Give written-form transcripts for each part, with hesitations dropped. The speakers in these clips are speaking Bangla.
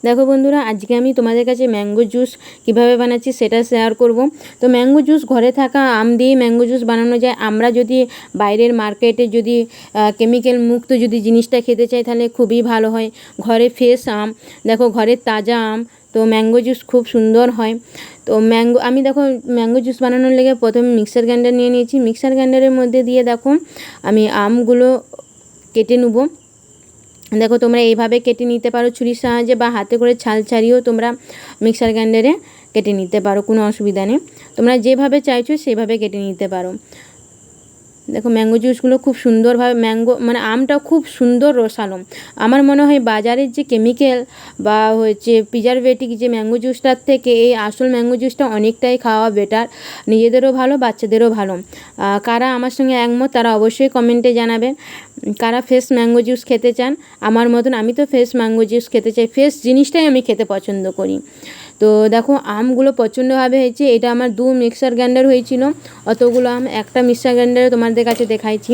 দেখো বন্ধুরা, আজকে আমি তোমাদের কাছে ম্যাঙ্গো জুস কিভাবে বানাচ্ছি সেটা শেয়ার করব। তো ম্যাঙ্গো জুস ঘরে থাকা আম দিয়ে ম্যাঙ্গো জুস বানানো যায়। আমরা যদি বাইরের মার্কেটে যদি কেমিক্যাল মুক্ত যদি জিনিসটা খেতে চাই তাহলে খুবই ভালো হয়। ঘরে ফ্রেশ আম, দেখো ঘরের তাজা আম, তো ম্যাঙ্গো জুস খুব সুন্দর হয়। তো আমি দেখো ম্যাঙ্গো জুস বানানোর লেগে প্রথমে মিক্সার গ্রাইন্ডার নিয়ে নিয়েছি। মিক্সার গ্রাইন্ডারের মধ্যে দিয়ে দেখো আমি আমগুলো কেটে নেব। দেখো তোমরা এইভাবে কেটে নিতে পারো ছুরির সাহায্যে, বা হাতে করে ছাল ছাড়িয়েও তোমরা মিক্সার গ্রাইন্ডারে কেটে নিতে পারো, কোনো অসুবিধা নেই। তোমরা যেভাবে চাইছো সেভাবে কেটে নিতে পারো। দেখো ম্যাঙ্গো জুসগুলো খুব সুন্দরভাবে আমটা খুব সুন্দর রসালো। আমার মনে হয় বাজারের যে কেমিক্যাল বা হচ্ছে প্রিজারভেটিভ যে ম্যাঙ্গো জুসটার থেকে এই আসল ম্যাঙ্গো জুসটা অনেকটাই খাওয়া বেটার, নিজেদেরও ভালো বাচ্চাদেরও ভালো। কারা আমার সঙ্গে একমত তারা অবশ্যই কমেন্টে জানাবেন। কারা ফ্রেশ ম্যাঙ্গো জুস খেতে চান আমার মতন? আমি তো ফ্রেশ ম্যাঙ্গো জুস খেতে চাই, ফ্রেশ জিনিসটাই আমি খেতে পছন্দ করি। তো দেখো আমগুলো প্রচণ্ডভাবে হয়েছে। এটা আমার 2 মিক্সার গ্রাইন্ডার হয়েছিল, অতগুলো আম একটা মিক্সার গ্রাইন্ডারে তোমাদের কাছে দেখাইছি।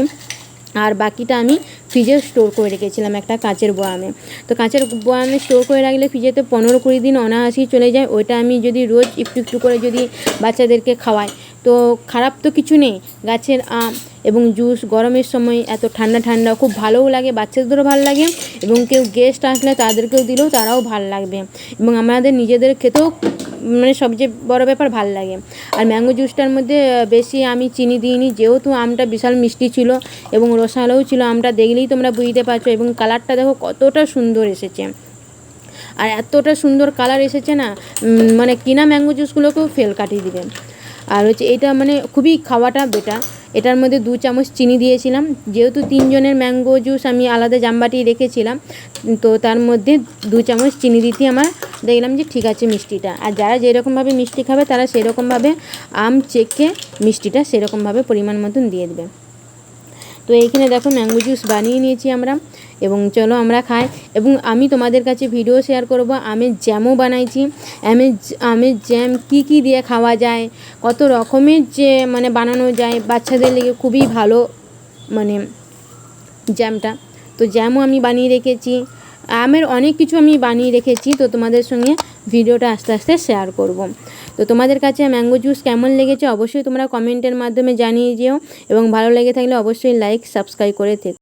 আর বাকিটা আমি ফ্রিজে স্টোর করে রেখেছিলাম একটা কাঁচের বয়ামে। তো কাঁচের বয়ামে স্টোর করে রাখলে ফ্রিজেতে 15-20 দিন অনায়াসেই চলে যায়। ওইটা আমি যদি রোজ একটু একটু করে যদি বাচ্চাদেরকে খাওয়াই তো খারাপ তো কিছু নেই। গাছের আম এবং জুস গরমের সময় এত ঠান্ডা ঠান্ডা খুব ভালোও লাগে, বাচ্চাদেরও ভালো লাগে, এবং কেউ গেস্ট আসলে তাদেরকেও দিলেও তারাও ভালো লাগবে, এবং আমাদের নিজেদের খেতেও সবচেয়ে বড় ব্যাপার ভাল লাগে। আর ম্যাঙ্গো জুসটার মধ্যে বেশি আমি চিনি দিইনি, যেহেতু আমটা বিশাল মিষ্টি ছিল এবং রসালোও ছিল। আমটা দেখলেই তোমরা বুঝতে পারছো, এবং কালারটা দেখো কতটা সুন্দর এসেছে। আর এতটা সুন্দর কালার এসেছে না, কিনা ম্যাঙ্গো জুসগুলোকেও ফেল কাটিয়ে দিবে। আর হচ্ছে এটা খুবই খাওয়াটা বেটার। এটার মধ্যে 2 চামচ চিনি দিয়েছিলাম, যেহেতু 3 জনের ম্যাঙ্গো জুস আমি আলাদা জামবাটি রেখেছিলাম, তো তার মধ্যে 2 চামচ চিনি দিতে আমার দেখলাম যে ঠিক আছে মিষ্টিটা। আর যারা যেরকমভাবে মিষ্টি খাবে তারা সেরকমভাবে আম চেখে মিষ্টিটা সেরকমভাবে পরিমাণ মতন দিয়ে দেবে। তো এইখানে দেখো ম্যাঙ্গো জুস বানিয়ে নিয়েছি আমরা, এবং চলো আমরা খাই। এবং আমি তোমাদের কাছে ভিডিও শেয়ার করব আমের জ্যামও বানাইছি। আমের জ্যাম কি দিয়ে খাওয়া যায়, কত রকমের যে বানানো যায়, বাচ্চাদের লেগে খুবই ভালো জ্যামটা। তো জ্যামও আমি বানিয়ে রেখেছি, আমের অনেক কিছু আমি বানিয়ে রেখেছি। তো তোমাদের সঙ্গে ভিডিওটা আস্তে আস্তে শেয়ার করব। তো তোমাদের কাছে ম্যাঙ্গো জুস কেমন লেগেছে অবশ্যই তোমরা কমেন্টের মাধ্যমে জানিয়ে যেও, এবং ভালো লেগে থাকলে অবশ্যই লাইক সাবস্ক্রাইব করে থেকো।